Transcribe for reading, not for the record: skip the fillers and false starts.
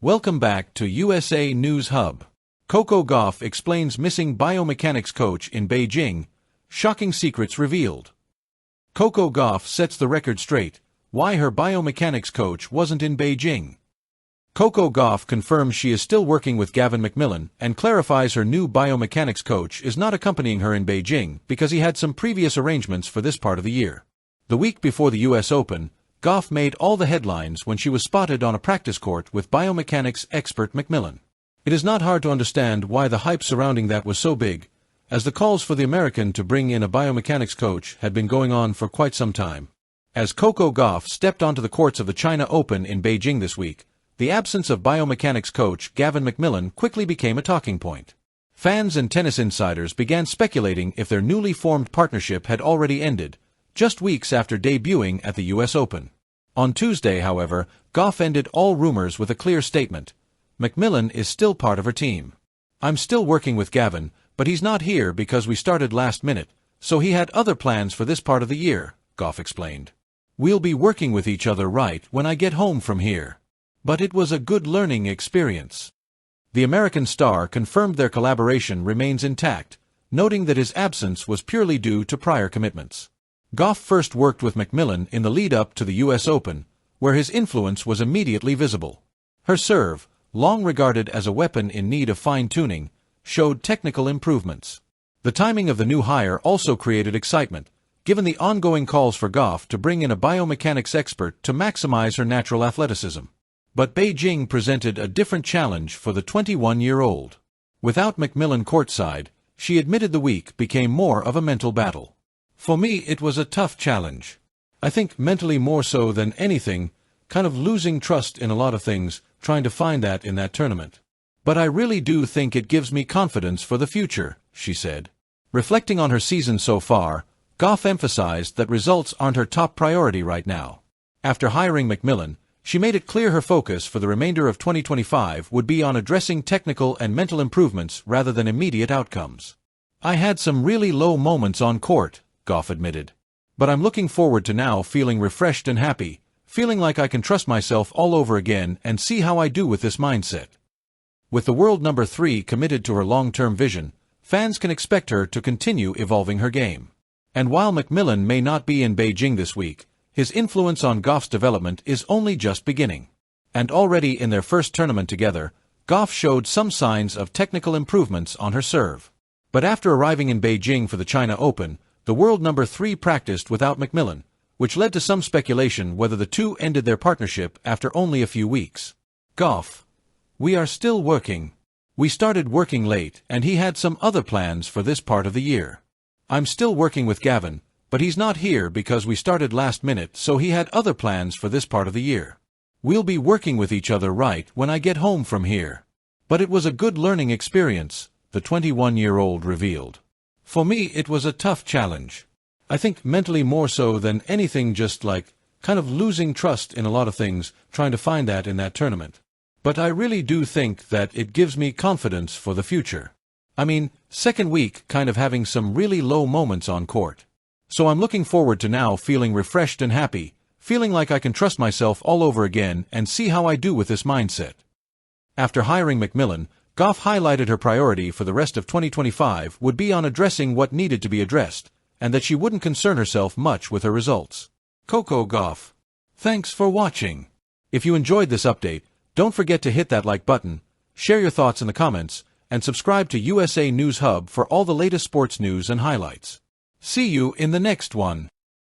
Welcome back to USA News Hub. Coco Gauff explains missing biomechanics coach in Beijing, shocking secrets revealed. Coco Gauff sets the record straight, why her biomechanics coach wasn't in Beijing. Coco Gauff confirms she is still working with Gavin McMillan and clarifies her new biomechanics coach is not accompanying her in Beijing because he had some previous arrangements for this part of the year. The week before the US Open, Gauff made all the headlines when she was spotted on a practice court with biomechanics expert McMillan. It is not hard to understand why the hype surrounding that was so big, as the calls for the American to bring in a biomechanics coach had been going on for quite some time. As Coco Gauff stepped onto the courts of the China Open in Beijing this week, the absence of biomechanics coach Gavin McMillan quickly became a talking point. Fans and tennis insiders began speculating if their newly formed partnership had already ended, just weeks after debuting at the US Open. On Tuesday, however, Gauff ended all rumors with a clear statement. McMillan is still part of her team. I'm still working with Gavin, but he's not here because we started last minute, so he had other plans for this part of the year, Gauff explained. We'll be working with each other right when I get home from here. But it was a good learning experience. The American star confirmed their collaboration remains intact, noting that his absence was purely due to prior commitments. Gauff first worked with McMillan in the lead-up to the US Open, where his influence was immediately visible. Her serve, long regarded as a weapon in need of fine-tuning, showed technical improvements. The timing of the new hire also created excitement, given the ongoing calls for Gauff to bring in a biomechanics expert to maximize her natural athleticism. But Beijing presented a different challenge for the 21-year-old. Without McMillan courtside, she admitted the week became more of a mental battle. For me, it was a tough challenge. I think mentally more so than anything, kind of losing trust in a lot of things, trying to find that in that tournament. But I really do think it gives me confidence for the future, she said. Reflecting on her season so far, Gauff emphasized that results aren't her top priority right now. After hiring McMillan, she made it clear her focus for the remainder of 2025 would be on addressing technical and mental improvements rather than immediate outcomes. I had some really low moments on court, Gauff admitted. But I'm looking forward to now feeling refreshed and happy, feeling like I can trust myself all over again and see how I do with this mindset. With the world number 3 committed to her long-term vision, fans can expect her to continue evolving her game. And while McMillan may not be in Beijing this week, his influence on Gauff's development is only just beginning. And already in their first tournament together, Gauff showed some signs of technical improvements on her serve. But after arriving in Beijing for the China Open, the world number 3 practiced without McMillan, which led to some speculation whether the two ended their partnership after only a few weeks. Gauff: we are still working. We started working late and he had some other plans for this part of the year. I'm still working with Gavin, but he's not here because we started last minute, so he had other plans for this part of the year. We'll be working with each other right when I get home from here. But it was a good learning experience, the 21-year-old revealed. For me, it was a tough challenge. I think mentally more so than anything, just like kind of losing trust in a lot of things, trying to find that in that tournament. But I really do think that it gives me confidence for the future. I mean, second week kind of having some really low moments on court. So I'm looking forward to now feeling refreshed and happy, feeling like I can trust myself all over again and see how I do with this mindset. After hiring McMillan, Gauff highlighted her priority for the rest of 2025 would be on addressing what needed to be addressed, and that she wouldn't concern herself much with her results. Coco Gauff. Thanks for watching. If you enjoyed this update, don't forget to hit that like button, share your thoughts in the comments, and subscribe to USA News Hub for all the latest sports news and highlights. See you in the next one.